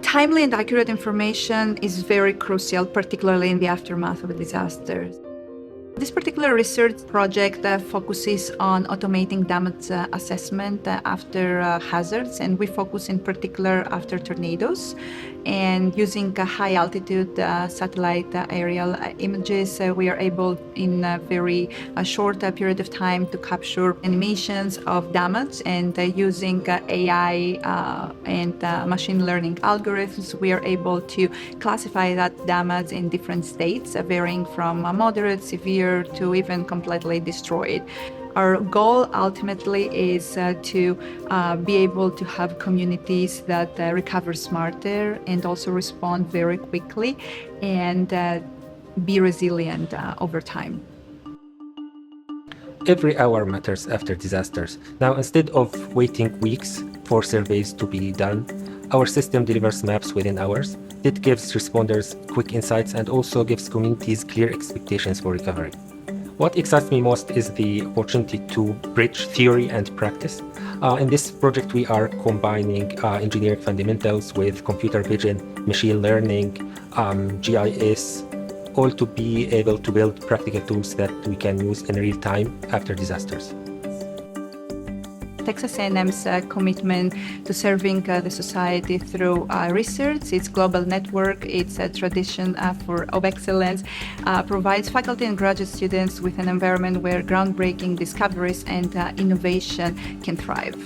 Timely and accurate information is very crucial, particularly in the aftermath of disasters. This particular research project focuses on automating damage assessment after hazards, and we focus in particular after tornadoes. And using high altitude satellite aerial images, we are able in a very short period of time to capture animations of damage, and using AI and machine learning algorithms, we are able to classify that damage in different states, varying from moderate, severe, to even completely destroyed. Our goal ultimately is to be able to have communities that recover smarter and also respond very quickly and be resilient over time. Every hour matters after disasters. Now, instead of waiting weeks for surveys to be done, our system delivers maps within hours. It gives responders quick insights and also gives communities clear expectations for recovery. What excites me most is the opportunity to bridge theory and practice. In this project, we are combining engineering fundamentals with computer vision, machine learning, GIS, all to be able to build practical tools that we can use in real time after disasters. Texas A&M's commitment to serving the society through research, its global network, its tradition of excellence, provides faculty and graduate students with an environment where groundbreaking discoveries and innovation can thrive.